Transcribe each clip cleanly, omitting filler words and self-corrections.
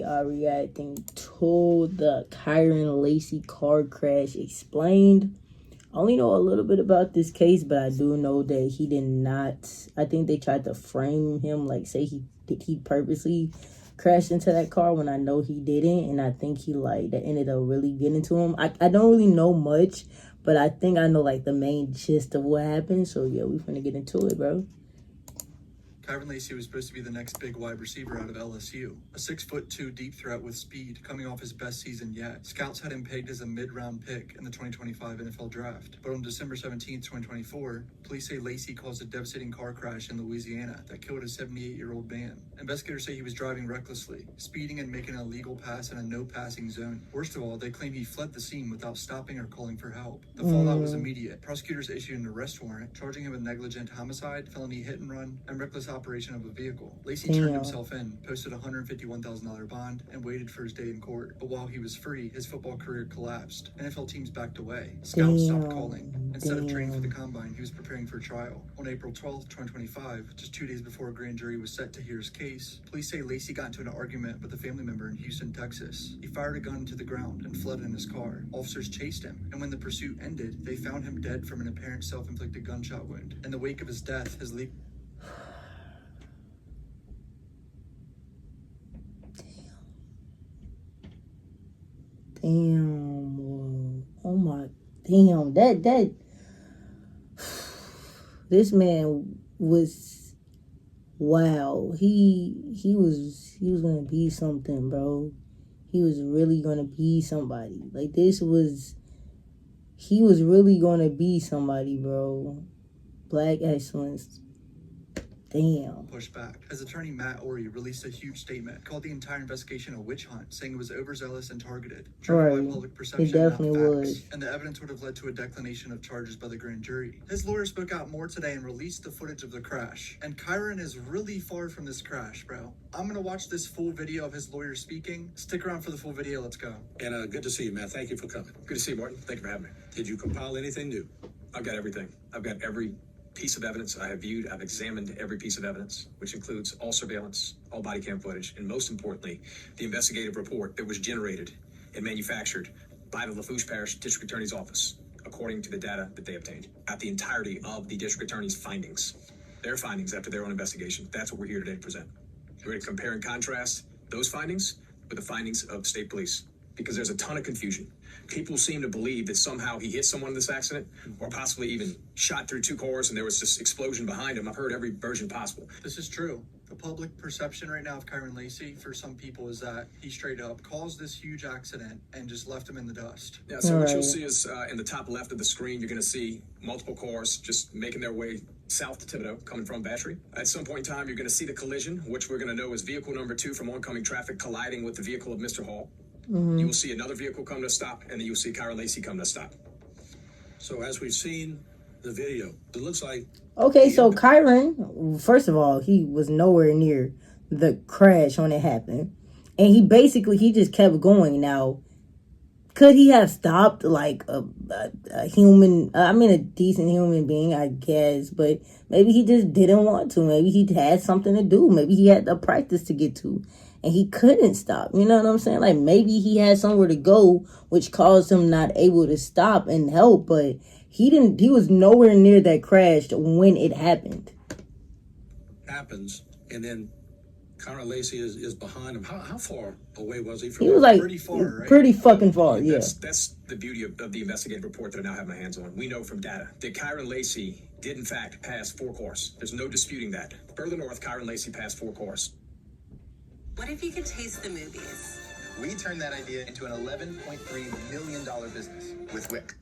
are reacting to the Kyren Lacy car crash explained. I only know a little bit about this case, but I do know that he did not. I think they tried to frame him, like say he purposely crashed into that car when I know he didn't, and I think he like that ended up really getting to him. I don't really know much, but I think I know like the main gist of what happened. So yeah, we finna get into it, bro. Kyren Lacy was supposed to be the next big wide receiver out of LSU. A 6'2" deep threat with speed, coming off his best season yet. Scouts had him pegged as a mid-round pick in the 2025 NFL Draft. But on December 17, 2024, police say Lacy caused a devastating car crash in Louisiana that killed a 78-year-old man. Investigators say he was driving recklessly, speeding and making an illegal pass in a no-passing zone. Worst of all, they claim he fled the scene without stopping or calling for help. The fallout was immediate. Prosecutors issued an arrest warrant, charging him with negligent homicide, felony hit and run, and reckless operation of a vehicle. Lacy turned himself in, posted a $151,000 bond, and waited for his day in court. But while he was free, his football career collapsed. NFL teams backed away. Scouts stopped calling. Instead of training for the combine, he was preparing for trial. On April 12, 2025, just 2 days before a grand jury was set to hear his case, police say Lacy got into an argument with a family member in Houston, Texas. He fired a gun to the ground and fled in his car. Officers chased him, and when the pursuit ended, they found him dead from an apparent self-inflicted gunshot wound. In the wake of his death, his legal Damn. Oh my. Damn. That. This man was. Wow. He was gonna be something, bro. He was really gonna be somebody. Like this was. He was really gonna be somebody, bro. Black excellence. Damn. Pushed back. As attorney Matt Orey released a huge statement, called the entire investigation a witch hunt, saying it was overzealous and targeted, driven by public perception, it definitely not facts, was. and the evidence would have led to a declination of charges by the grand jury. His lawyer spoke out more today and released the footage of the crash. And Kyren is really far from this crash, bro. I'm gonna watch this full video of his lawyer speaking. Stick around for the full video. Let's go. And good to see you, Matt. Thank you for coming. Good to see you, Martin. Thank you for having me. Did you compile anything new? I've got everything. I've got every piece of evidence I have viewed. I've examined every piece of evidence, which includes all surveillance, all body cam footage, and most importantly, the investigative report that was generated and manufactured by the Lafourche Parish District Attorney's Office, according to the data that they obtained. At the entirety of the District Attorney's findings, their findings after their own investigation. That's what we're here today to present. We're going to compare and contrast those findings with the findings of state police, because there's a ton of confusion. People seem to believe that somehow he hit someone in this accident, or possibly even shot through two cars and there was this explosion behind him. I've heard every version possible. This is true. The public perception right now of Kyren Lacy for some people is that he straight up caused this huge accident and just left him in the dust. Yeah, so what you'll see is in the top left of the screen, you're going to see multiple cars just making their way south to Thibodeau, coming from Battery. At some point in time, you're going to see the collision, which we're going to know is vehicle number 2 from oncoming traffic colliding with the vehicle of Mr. Hall. You will see another vehicle come to a stop, and then you'll see Kyren Lacy come to a stop. So as we've seen the video, it looks like... Okay, so Kyren, first of all, he was nowhere near the crash when it happened. And he just kept going. Now, could he have stopped like a human, a decent human being, I guess. But maybe he just didn't want to. Maybe he had something to do. Maybe he had a practice to get to. And he couldn't stop. You know what I'm saying? Like, maybe he had somewhere to go, which caused him not able to stop and help. But he was nowhere near that crash when it happened. Happens, and then Kyren Lacy is behind him. How far away was he from him? He was like pretty far, right? Pretty fucking far, yeah. That's the beauty of the investigative report that I now have my hands on. We know from data that Kyren Lacy did, in fact, pass 4 cars. There's no disputing that. Further north, Kyren Lacy passed 4 cars. What if you could taste the movies? We turned that idea into an $11.3 million business with WIC.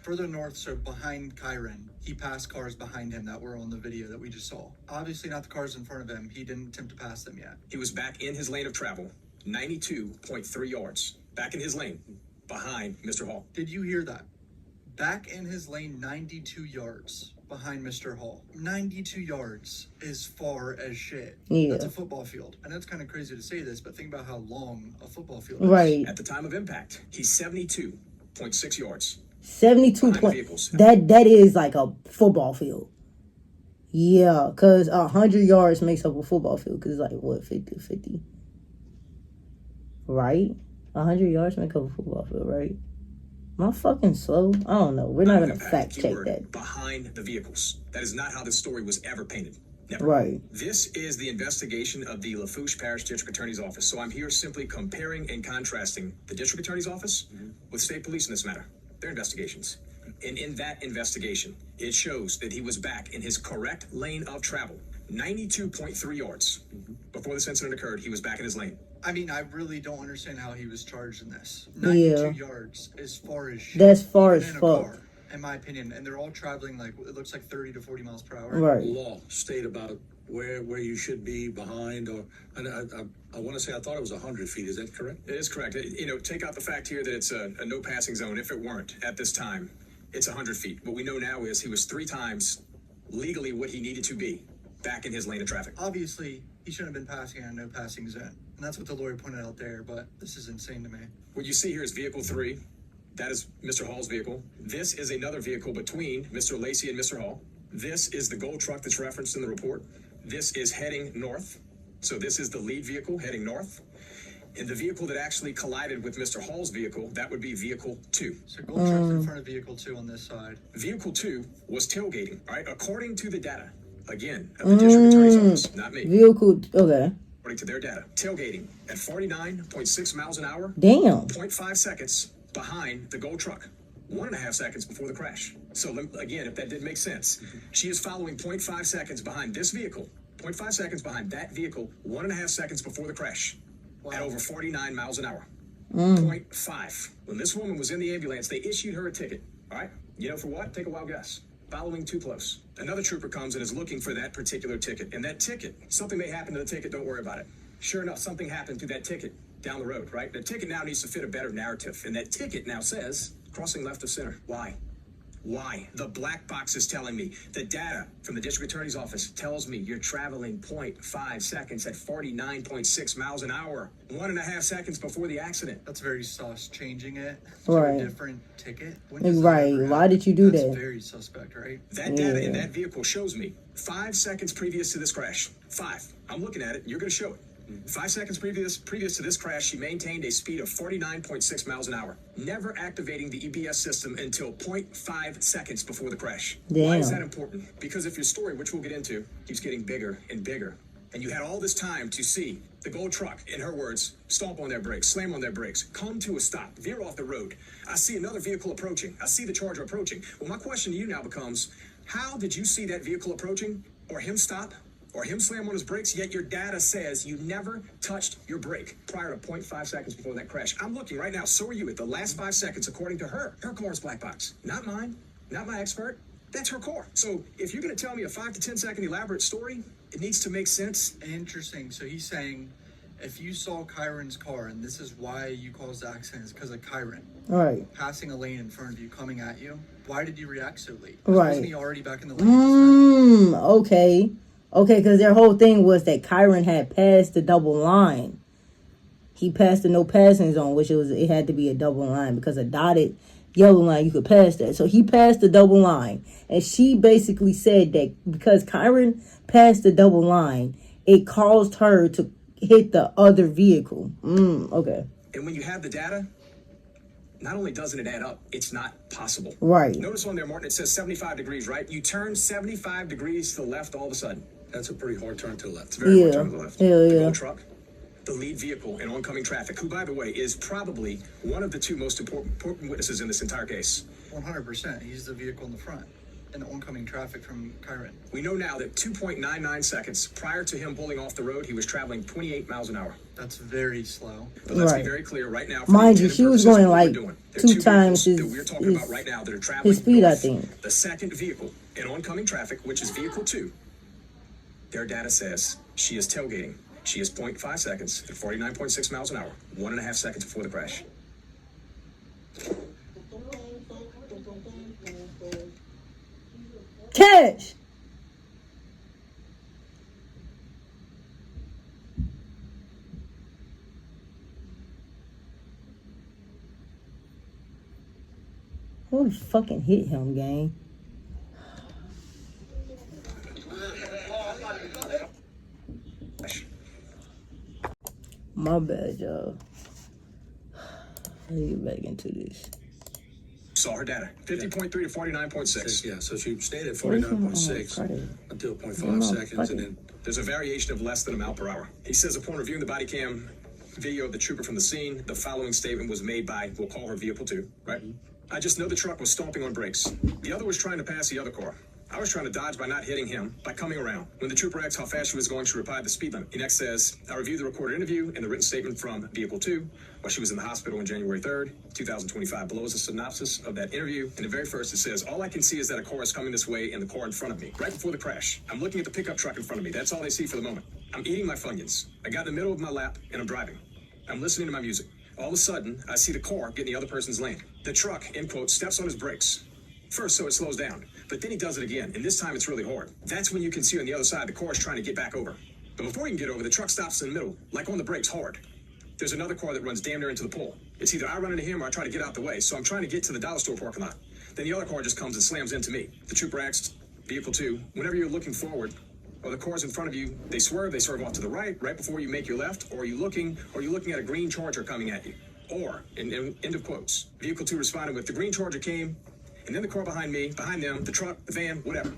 Further north, so behind Kyren, he passed cars behind him that were on the video that we just saw. Obviously not the cars in front of him. He didn't attempt to pass them yet. He was back in his lane of travel, 92.3 yards. Back in his lane, behind Mr. Hall. Did you hear that? Back in his lane, 92 yards behind Mr. Hall. 92 yards is far as shit. Yeah. That's a football field. I know it's kind of crazy to say this, but think about how long a football field is. Right. At the time of impact, he's 72.6 yards. 72 that is like a football field. Yeah, because 100 yards makes up a football field, because it's like, what, 50? Right? 100 yards make up a football field, right? Am I fucking slow? I don't know. We're not going to Impact, fact check keyword, that. behind the vehicles. That is not how this story was ever painted. Never. Right. This is the investigation of the Lafourche Parish District Attorney's Office. So I'm here simply comparing and contrasting the District Attorney's Office with state police in this matter. Their investigations. And in that investigation, it shows that he was back in his correct lane of travel. 92.3 yards. Before this incident occurred, he was back in his lane. I mean, I really don't understand how he was charged in this. Yeah. 92 yards as far as shit. That's far Even as in a fuck. car, in my opinion. And they're all traveling like, it looks like 30 to 40 miles per hour. Right. Law state about where you should be behind, or and I want to say I thought it was 100 feet. Is that correct? It is correct. You know, take out the fact here that it's a no passing zone. If it weren't at this time, it's 100 feet. What we know now is he was 3 times legally what he needed to be back in his lane of traffic. Obviously, he shouldn't have been passing on a no passing zone. And that's what the lawyer pointed out there, but this is insane to me. What you see here is vehicle 3. That is Mr. Hall's vehicle. This is another vehicle between Mr. Lacy and Mr. Hall. This is the gold truck that's referenced in the report. This is heading north. So this is the lead vehicle heading north. And the vehicle that actually collided with Mr. Hall's vehicle, that would be vehicle 2. So gold truck's in front of vehicle 2 on this side. Vehicle 2 was tailgating, all right? According to the data, again, of the district attorney's office, not me. Vehicle, okay. According to their data, tailgating at 49.6 miles an hour, Damn. 0.5 seconds behind the gold truck, 1.5 seconds before the crash. So again, if that did make sense, she is following 0.5 seconds behind this vehicle, 0.5 seconds behind that vehicle, 1.5 seconds before the crash, at over 49 miles an hour. 0.5. When this woman was in the ambulance, they issued her a ticket. All right? You know for what? Take a wild guess. Following too close. Another trooper comes and is looking for that particular ticket. And that ticket, something may happen to the ticket, don't worry about it. Sure enough, something happened to that ticket down the road, right? The ticket now needs to fit a better narrative. And that ticket now says, crossing left of center. Why? Why? The black box is telling me. The data from the district attorney's office tells me you're traveling 0.5 seconds at 49.6 miles an hour. 1.5 seconds before the accident. That's very sus. Changing it to Right. a different ticket. When does that Right. ever Why happen? did you do That's that? very suspect, right? That data in Yeah. that vehicle shows me 5 seconds previous to this crash. 5. I'm looking at it. You're going to show it. 5 seconds previous to this crash, she maintained a speed of 49.6 miles an hour, never activating the EBS system until 0.5 seconds before the crash. Why is Damn. that important? Because if your story, which we'll get into, keeps getting bigger and bigger, and you had all this time to see the gold truck, in her words, stomp on their brakes, slam on their brakes, come to a stop, veer off the road. I see another vehicle approaching. I see the Charger approaching. Well, my question to you now becomes, how did you see that vehicle approaching, or him stop, or him slam on his brakes, yet your data says you never touched your brake prior to 0.5 seconds before that crash? I'm looking right now, so are you, at the last 5 seconds, according to her. Her car's black box, not mine, not my expert. That's her car. So if you're going to tell me a 5 to 10 second elaborate story, it needs to make sense. Interesting. So he's saying if you saw Kyren's car, and this is why you caused the accident, is because of Kyren Right. passing a lane in front of you, coming at you, why did you react so late? Right. Wasn't he already back in the lane? Okay. Okay, because their whole thing was that Kyren had passed the double line. He passed the no passing zone, which it had to be a double line because a dotted yellow line, you could pass that. So he passed the double line. And she basically said that because Kyren passed the double line, it caused her to hit the other vehicle. Okay. And when you have the data, not only doesn't it add up, it's not possible. Right. Notice on there, Martin, it says 75 degrees, right? You turn 75 degrees to the left all of a sudden. That's a pretty hard turn to the left. It's a very hard Yeah. turn to the left. Hell The yeah. gold truck, the lead vehicle in oncoming traffic, who, by the way, is probably one of the 2 most important witnesses in this entire case. 100%. He's the vehicle in the front and the oncoming traffic from Kyren. We know now that 2.99 seconds prior to him pulling off the road, he was traveling 28 miles an hour. That's very slow. But let's Right. be very clear right now. For Mind the you, intent she and was purposes going of what like we're doing, there are 2 2 times vehicles his- that we're talking his- about right now that are traveling speed, I north. think. The second vehicle in oncoming traffic, which is vehicle 2, their data says she is tailgating. She is 0.5 seconds at 49.6 miles an hour, 1.5 seconds before the crash. Catch! Who fucking hit him, gang? My bad, y'all. Let me get back into this. Saw her data, 50.3 to 49.6. Yeah, so she stayed at 49.6 until 0.5 seconds, and then There's a variation of less than a mile per hour. He says upon reviewing the body cam video of the trooper from the scene, the following statement was made by, we'll call her vehicle 2, right? I just know the truck was stomping on brakes. The other was trying to pass the other car. I was trying to dodge by not hitting him, by coming around. When the trooper asked how fast she was going, she replied the speed limit. He next says, I reviewed the recorded interview and the written statement from Vehicle 2 while she was in the hospital on January 3rd, 2025. Below is a synopsis of that interview. In the very first, it says, all I can see is that a car is coming this way and the car in front of me, right before the crash. I'm looking at the pickup truck in front of me. That's all they see for the moment. I'm eating my Funyuns. I got in the middle of my lap and I'm driving. I'm listening to my music. All of a sudden, I see the car get in the other person's lane. The truck, end quote, steps on his brakes. First, so it slows down, but then he does it again, and this time it's really hard. That's when you can see on the other side the car is trying to get back over. But before he can get over, the truck stops in the middle, like on the brakes hard. There's another car that runs damn near into the pole. It's either I run into him or I try to get out the way, so I'm trying to get to the dollar store parking lot. Then the other car just comes and slams into me. The trooper asks, Vehicle 2, whenever you're looking forward, or the cars in front of you, they swerve off to the right before you make your left, or are you looking at a green Charger coming at you? Or, end of quotes. Vehicle 2 responded with, the green Charger came, and then the car behind me, behind them, the truck, the van, whatever.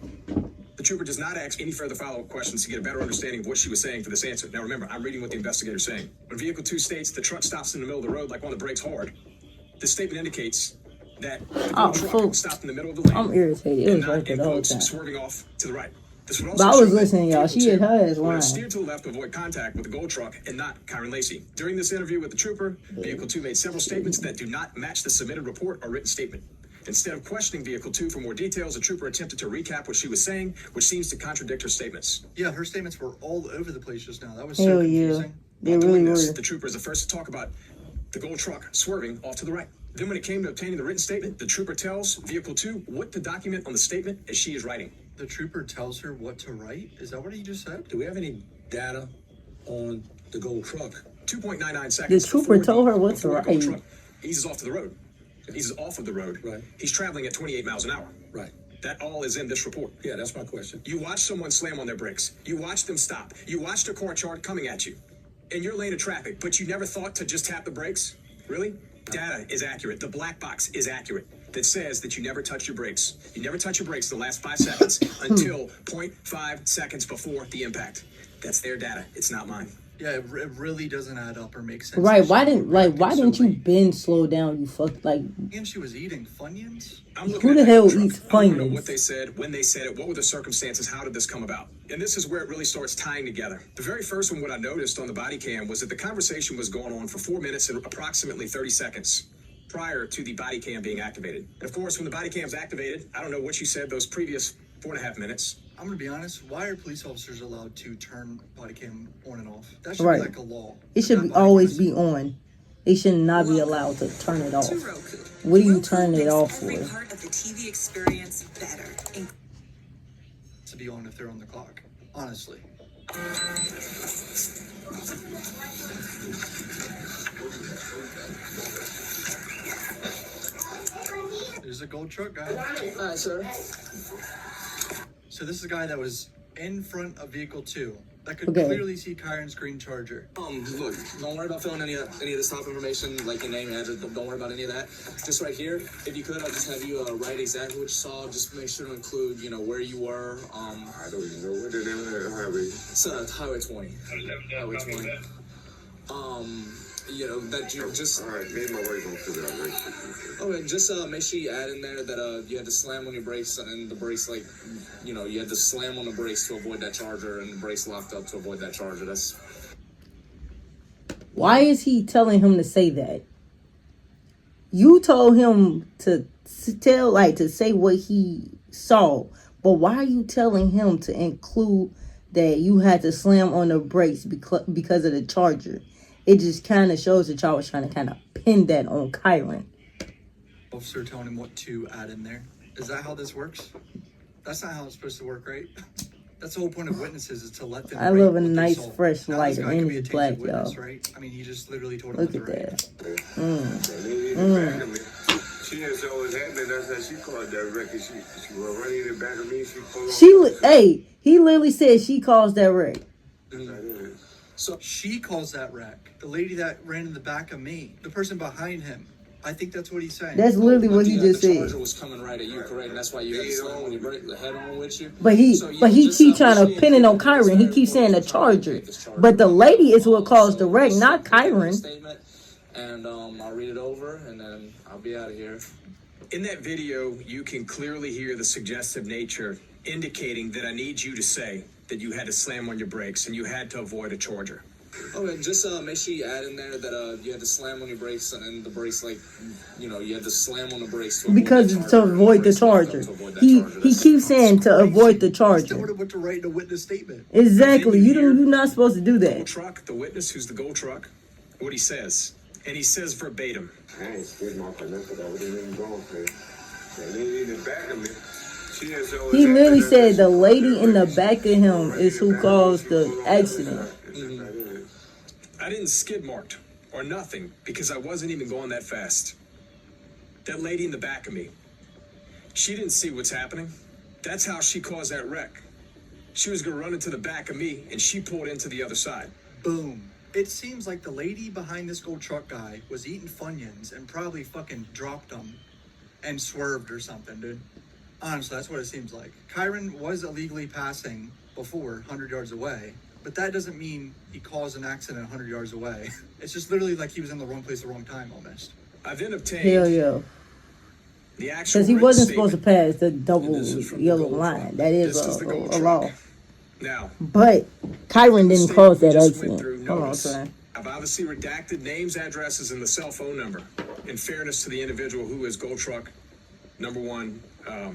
The trooper does not ask any further follow-up questions to get a better understanding of what she was saying for this answer. Now remember, I'm reading what the investigator's saying. When Vehicle 2 states the truck stops in the middle of the road like on the brakes hard, this statement indicates that the truck stopped in the middle of the lane. I'm irritated. It was right there the whole time. Swerving off to the right. This would But I was listening, y'all. She hit her ass lying. Steered to the left to avoid contact with the gold truck and not Kyren Lacy. During this interview with the trooper, Vehicle 2 made several statements that do not match the submitted report or written statement. Instead of questioning Vehicle 2 for more details, the trooper attempted to recap what she was saying, which seems to contradict her statements. Yeah, her statements were all over the place just now. That was Hell so confusing. They really were. The trooper is the first to talk about the gold truck swerving off to the right. Then when it came to obtaining the written statement, the trooper tells Vehicle 2 what to document on the statement as she is writing. The trooper tells her what to write? Is that what he just said? do we have any data on the gold truck? 2.99 seconds. The trooper told her what to write. Eases off to the road. He's off of the road. Right. He's traveling at 28 miles an hour. Right. That all is in this report. Yeah, that's my question. You watch someone slam on their brakes. You watch them stop. You watched a car chart coming at you in your lane of traffic, but you never thought to just tap the brakes? Really? Data is accurate. The black box is accurate. That says that you never touch your brakes. You never touch your brakes the last 5 seconds until 0.5 seconds before the impact. That's their data. It's not mine. Yeah, it really doesn't add up or make sense. Right? Why didn't you bend slow down? You fuck like. And she was eating Funyuns. Who the hell eats Funyuns? What they said, when they said it, what were the circumstances, how did this come about? And this is where it really starts tying together. The very first one, what I noticed on the body cam was that the conversation was going on for 4 minutes and approximately 30 seconds prior to the body cam being activated. And of course, when the body cam's activated, I don't know what you said those previous 4.5 minutes. I'm gonna be honest. Why are police officers allowed to turn body cam on and off? That should Right. be like a law. It should always be on. They should not be allowed to turn it off. What do you turn it off for? Every part of the TV experience better. To be on if they're on the clock. Honestly. There's a gold truck guy. Hi, sir. So this is a guy that was in front of Vehicle 2 that could Okay. clearly see Kyren's green Charger. Look, don't worry about filling any of this top information, like your name and address. Don't worry about any of that. Just right here, if you could, I'll just have you write exactly what you saw. Just make sure to include, where you were. I don't even know what the name of that highway. It's Highway 20. Highway 20. That you just. All right, maybe my wife gonna figure out right. Okay, just make sure you add in there that you had to slam on your brakes, and the brakes, you had to slam on the brakes to avoid that Charger, and the brakes locked up to avoid that Charger. That's. Why is he telling him to say that? You told him to say what he saw, but why are you telling him to include that you had to slam on the brakes because of the Charger? It just kind of shows that y'all was trying to kind of pin that on Kyren. Officer telling him what to add in there. Is that how this works? That's not how it's supposed to work, right? That's the whole point of witnesses, is to let them. I love a what they nice saw. fresh Now, light this guy and could be he's a black, tainted witness, y'all. right? I mean, he just literally told him Look what at to write. that. She didn't say what was happening. That's how she called that wreck. She was running in the back of me. She pulled Hey, he literally said she caused that wreck. So she calls that wreck. The lady that ran in the back of me, the person behind him, I think that's what he's saying. That's literally what he just The said. charger was coming right at you, correct? And that's why you had to slam when you break the head on with you. But he keep trying to pin it on Kyren. He keeps saying the charger. But the lady is what caused the wreck, not Kyren. And I'll read it over, and then I'll be out of here. In that video, you can clearly hear the suggestive nature indicating that I need you to say that you had to slam on your brakes and you had to avoid a charger. Okay, just make sure you add in there that you had to slam on your brakes and the brakes, like, you know, you had to slam on the brakes To avoid the charger. He keeps saying to avoid the charger. Still would have put to write a witness statement. Exactly. You're not supposed to do Gold that. truck, the witness who's the gold truck, what he says. And he says verbatim. I ain't skid mark or nothing. I wasn't even going for it. That lady in the back of me. He literally said the lady in the back of him is who caused the accident. I didn't skid marked or nothing because I wasn't even going that fast. That lady in the back of me, she didn't see what's happening. That's how she caused that wreck. She was going to run into the back of me and she pulled into the other side. Boom. It seems like the lady behind this gold truck guy was eating Funyuns and probably fucking dropped them and swerved or something, dude. Honestly, that's what it seems like. Kyren was illegally passing before 100 yards away, but that doesn't mean he caused an accident 100 yards away. It's just literally like he was in the wrong place at the wrong time, almost. I then obtained Hell yeah. the actual Because he written wasn't statement. supposed to pass the double yellow line. That is This is the gold a truck. law. Now, But Kyren the didn't cause that statement we just went accident. through Hold on, notice. son. I've obviously redacted names, addresses, and the cell phone number in fairness to the individual who is gold truck number one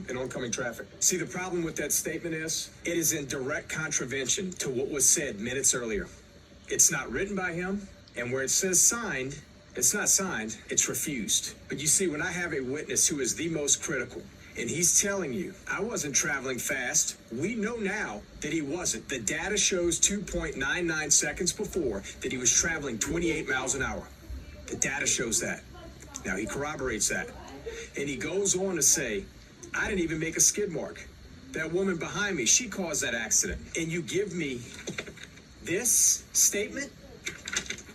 in oncoming traffic. See, the problem with that statement is it is in direct contravention to what was said minutes earlier. It's not written by him, and where it says signed, it's not signed, it's refused. But you see, when I have a witness who is the most critical, and he's telling you, I wasn't traveling fast. We know now that he wasn't. The data shows 2.99 seconds before that he was traveling 28 miles an hour. The data shows that. Now he corroborates that. And he goes on to say, I didn't even make a skid mark. That woman behind me, she caused that accident. And you give me this statement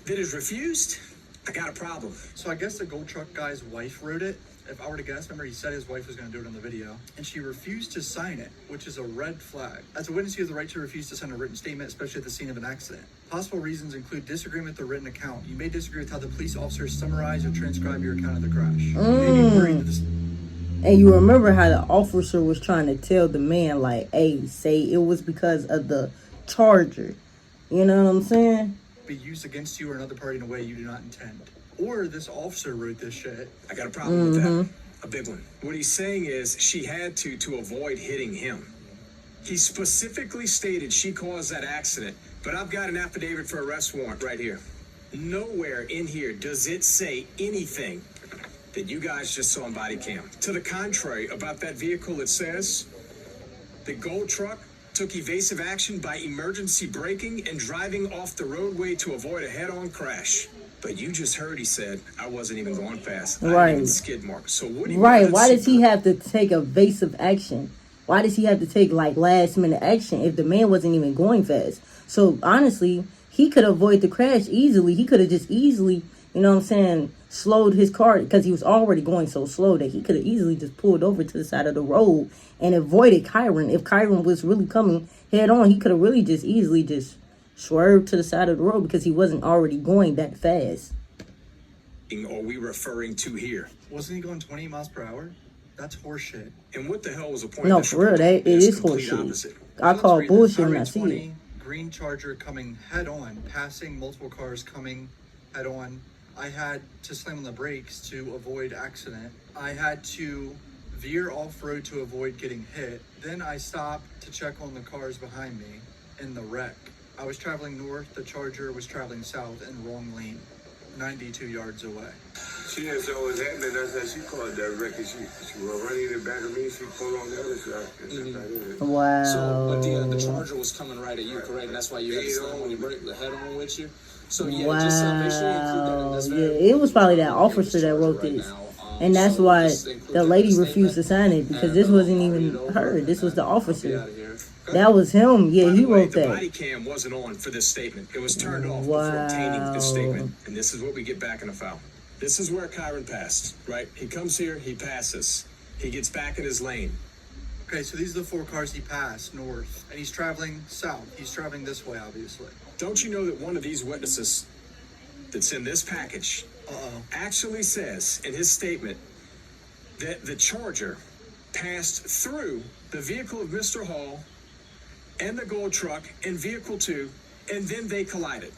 that is refused? I got a problem. So I guess the gold truck guy's wife wrote it. If I were to guess, remember he said his wife was going to do it in the video, and she refused to sign it, which is a red flag. As a witness, you have the right to refuse to sign a written statement, especially at the scene of an accident. Possible reasons include disagreement with the written account. You may disagree with how the police officers summarize or transcribe your account of the crash. You may be worried that this. And you remember how the officer was trying to tell the man, like, hey, say it was because of the charger. You know what I'm saying? Be used against you or another party in a way you do not intend. Or this officer wrote this shit. I got a problem with that. A big one. What he's saying is she had to avoid hitting him. He specifically stated she caused that accident, but I've got an affidavit for arrest warrant right here. Nowhere in here does it say anything that you guys just saw on body cam. To the contrary, about that vehicle, it says the gold truck took evasive action by emergency braking and driving off the roadway to avoid a head-on crash. But you just heard he said, I wasn't even going fast. I didn't even skid mark. So what do you Right. Why does he have to take evasive action? Why does he have to take, like, last-minute action if the man wasn't even going fast? So, honestly, he could avoid the crash easily. He could have just easily, you know what I'm saying, slowed his car because he was already going so slow that he could have easily just pulled over to the side of the road and avoided Kyren. If Kyren was really coming head-on, he could have really just easily just swerved to the side of the road because he wasn't already going that fast. Are we referring to here? Wasn't he going 20 miles per hour? That's horseshit. And what the hell was the point No, of that? for real, it is complete horseshit. opposite. I Let's call read bullshit this. when I Highway see 20, it. Green Charger coming head on, passing multiple cars coming head on. I had to slam on the brakes to avoid accident. I had to veer off road to avoid getting hit. Then I stopped to check on the cars behind me in the wreck. I was traveling north, the Charger was traveling south in wrong lane, 92 yards away. She didn't know what was happening. That's how she called that record. She was running in the back of me. She pulled on the other side. Wow. So, the Charger was coming right at you, correct? And that's why you had to slam when you break the head on with you. So, yeah, just make sure you include that in this video. Yeah, it was probably that officer that wrote this. And that's why the lady refused to sign it, because this wasn't even her. This was the officer. That was him. Yeah, he wrote The that. body cam wasn't on for this statement. It was turned off before obtaining this statement. And this is what we get back in the file. This is where Kyren passed, right? He comes here, he passes. He gets back in his lane. Okay, so these are the 4 cars he passed north, and he's traveling south. He's traveling this way, obviously. Don't you know that one of these witnesses that's in this package actually says in his statement that the Charger passed through the vehicle of Mr. Hall and the gold truck and vehicle 2, and then they collided.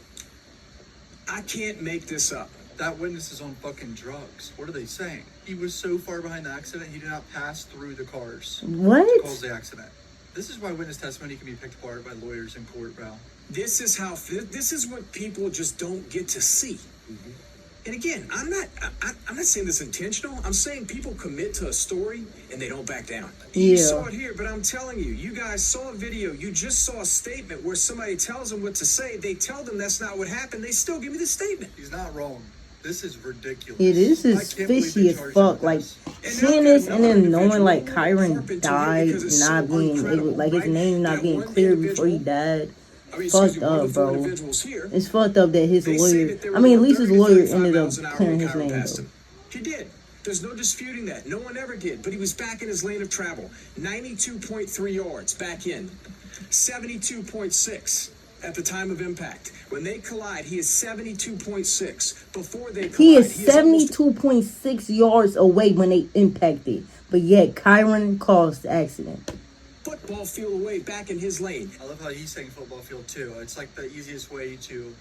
I can't make this up. That witness is on fucking drugs. What are they saying? He was so far behind the accident, he did not pass through the cars. What? To cause the accident. This is why witness testimony can be picked apart by lawyers in court, Val. This is what people just don't get to see. And again, I'm not saying this intentional. I'm saying people commit to a story and they don't back down. You saw it here, but I'm telling you, you guys saw a video. You just saw a statement where somebody tells them what to say. They tell them that's not what happened. They still give me the statement. He's not wrong. This is ridiculous. Yeah, this is fishy as fuck. Like, seeing this and then knowing, like, Kyren died, not being able, like, his name not being clear before he died. Fucked up, bro. It's fucked up that his lawyer, I mean, at least his lawyer ended up clearing his name, though. He did. There's no disputing that. No one ever did. But he was back in his lane of travel. 92.3 yards back in. 72.6 at the time of impact. When they collide, he is 72.6. Before they collide, he is 72.6 yards away when they impacted. But yet, Kyren caused the accident. Football field away, back in his lane. I love how he's saying football field too. It's like the easiest way to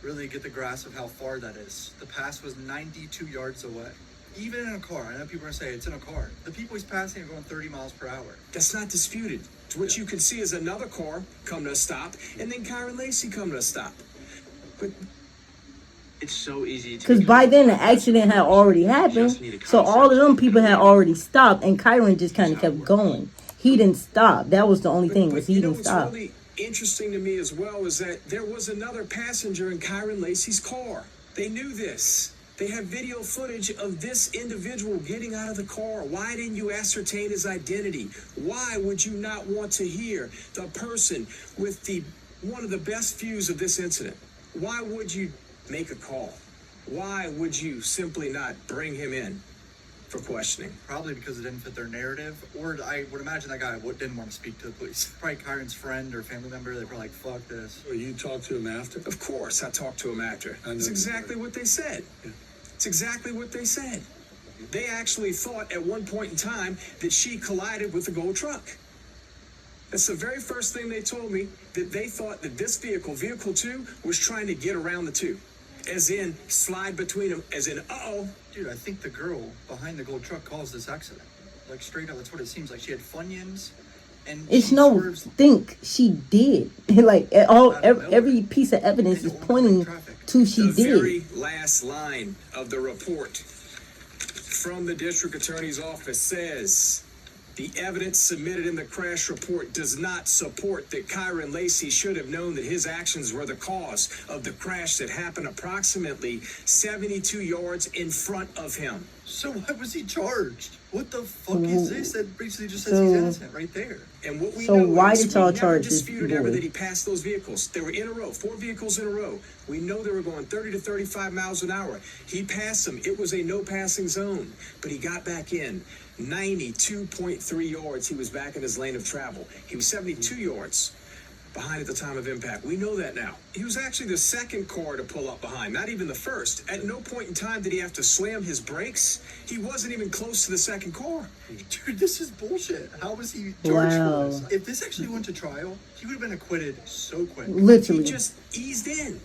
really get the grasp of how far that is. The pass was 92 yards away. Even in a car. I know people are going to say it's in a car. The people he's passing are going 30 miles per hour. That's not disputed. What you can see is another car come to a stop, and then Kyren Lacy come to a stop. But it's so easy to... Because by then, the accident had already happened. So all of them people had already stopped, and Kyren just kind of kept going. He didn't stop. That was the only thing, was he didn't stop. What's really interesting to me as well is that there was another passenger in Kyren Lacy's car. They knew this. They have video footage of this individual getting out of the car. Why didn't you ascertain his identity? Why would you not want to hear the person with one of the best views of this incident? Why would you make a call? Why would you simply not bring him in for questioning? Probably because it didn't fit their narrative, or I would imagine that guy didn't want to speak to the police. Probably Kyren's friend or family member. They were like, "Fuck this." Or you talked to him after? Of course, I talked to him after. It's exactly what they said. Yeah. It's exactly what they said. They actually thought at one point in time that she collided with the gold truck. That's the very first thing they told me, that they thought that this vehicle 2, was trying to get around the 2. As in, slide between them, as in, uh-oh. Dude, I think the girl behind the gold truck caused this accident. Like, straight up, that's what it seems like. She had Funyuns, and it's no think she did. Like, every piece of evidence is pointing to she did. The very last line of the report from the district attorney's office says, the evidence submitted in the crash report does not support that Kyren Lacy should have known that his actions were the cause of the crash that happened approximately 72 yards in front of him. So why was he charged? What the fuck is this? That basically just says he's innocent right there. And what we so know why is did y'all we charge never this disputed boy? ever that he passed those vehicles. They were in a row, 4 vehicles in a row. We know they were going 30 to 35 miles an hour. He passed them. It was a no passing zone, but he got back in. 92.3 yards. He was back in his lane of travel. He was 72 yards behind at the time of impact. We know that now. He was actually the second car to pull up behind, not even the first. At no point in time did he have to slam his brakes. He wasn't even close to the second car. Dude, this is bullshit. How was he charged for this? If this actually went to trial, he would have been acquitted so quick. Literally. He just eased in.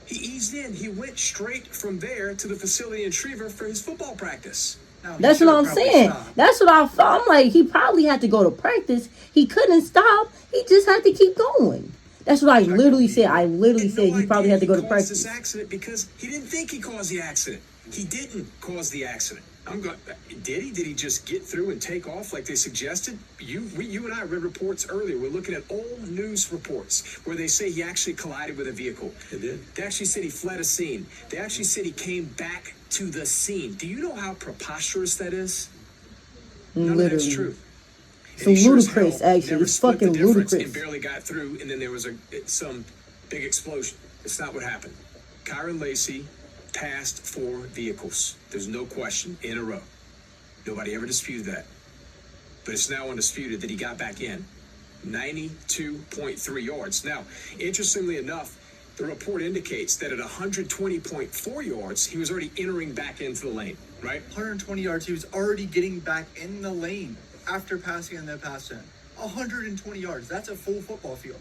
He eased in. He went straight from there to the facility in Shreveport for his football practice. That's what I'm saying. That's what I thought. I'm like, he probably had to go to practice. He couldn't stop. He just had to keep going. That's what I literally said. I literally said he probably had to go to practice. This accident because he didn't think he caused the accident. He didn't cause the accident. Did he? Did he just get through and take off like they suggested? You and I read reports earlier. We're looking at old news reports where they say he actually collided with a vehicle. They did. They actually said he fled a scene. They actually said he came back to the scene. Do you know how preposterous that is? None of that's true. So ludicrous, actually. It's fucking ludicrous. It barely got through, and then there was some big explosion. It's not what happened. Kyren Lacy passed 4 vehicles. There's no question, in a row. Nobody ever disputed that. But it's now undisputed that he got back in 92.3 yards. Now, interestingly enough, the report indicates that at 120.4 yards, he was already entering back into the lane, right? 120 yards, he was already getting back in the lane after passing and then passed in. 120 yards, that's a full football field,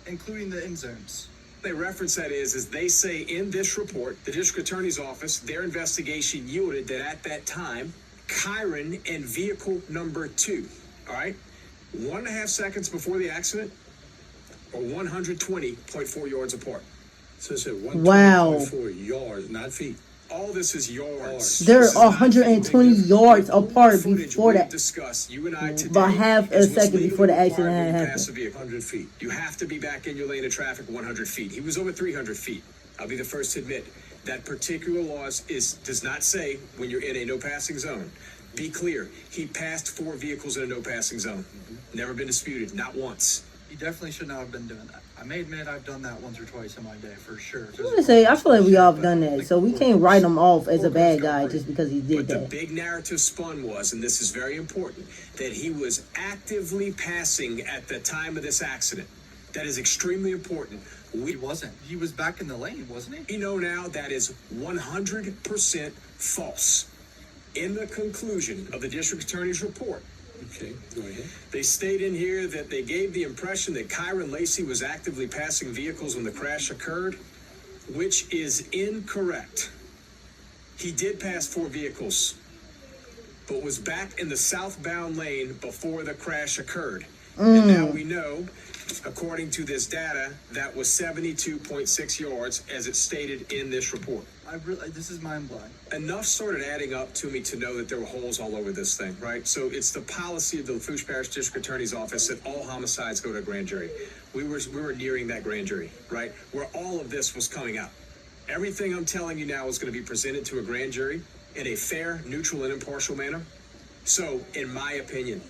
including the end zones. They reference that is they say in this report, the district attorney's office, their investigation yielded that at that time, Kyren and vehicle number 2, all right, 1.5 seconds before the accident, or 120.4 yards apart. So it said Wow. 120.4 yards, not feet. All this is yards. They're This is not 120 feet. yards The only apart footage before we've that. discussed, you and I today, About half a is what's second before the legally accident required when had you pass a happened. vehicle. 100 feet. You have to be back in your lane of traffic 100 feet. He was over 300 feet. I'll be the first to admit that particular law does not say when you're in a no passing zone. Be clear, he passed 4 vehicles in a no passing zone. Never been disputed, not once. He definitely should not have been doing that. I may admit I've done that once or twice in my day, for sure. I was gonna say, I feel like we all have done that, so we can't write him off as a bad guy just because he did But the that. big narrative spun was, and this is very important, that he was actively passing at the time of this accident. That is extremely important. He wasn't. He was back in the lane, wasn't he? We know now that is 100% false. In the conclusion of the district attorney's report, Okay, go ahead. they state in here that they gave the impression that Kyren Lacy was actively passing vehicles when the crash occurred, which is incorrect. He did pass 4 vehicles, but was back in the southbound lane before the crash occured. And now we know, according to this data, that was 72.6 yards as it's stated in this report. This is mind-blowing. Enough started adding up to me to know that there were holes all over this thing, right? So it's the policy of the Lafourche Parish District Attorney's Office that all homicides go to a grand jury. We were nearing that grand jury, right? Where all of this was coming out. Everything I'm telling you now is going to be presented to a grand jury in a fair, neutral, and impartial manner. So, in my opinion,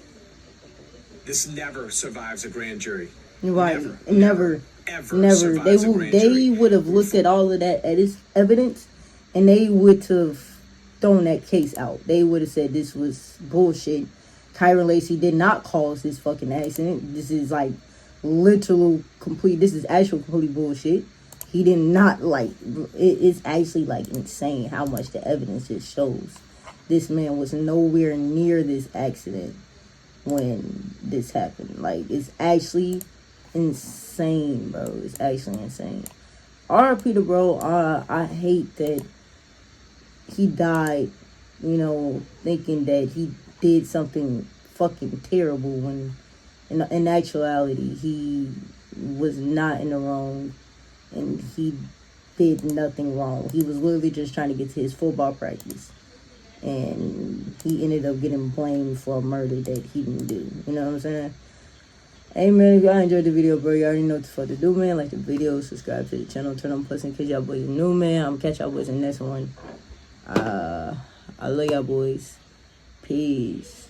this never survives a grand jury. You're right. Never survives a grand They jury. would have looked at all of that evidence, and they would have thrown that case out. They would have said this was bullshit. Kyren Lacy did not cause this fucking accident. This is like literal complete. This is actual complete bullshit. He did not it's actually like insane how much the evidence just shows. This man was nowhere near this accident when this happened. Like, it's actually insane, bro. It's actually insane. R.I.P. to bro. I hate that he died, thinking that he did something fucking terrible when in actuality he was not in the wrong and he did nothing wrong. He was literally just trying to get to his football practice. And he ended up getting blamed for a murder that he didn't do. You know what I'm saying? Hey, man, if y'all enjoyed the video, bro, you already know what the fuck to do, man. Like the video, subscribe to the channel, turn on posts in case y'all boys are new, man. I'm gonna catch y'all boys in the next one. I love y'all boys. Peace.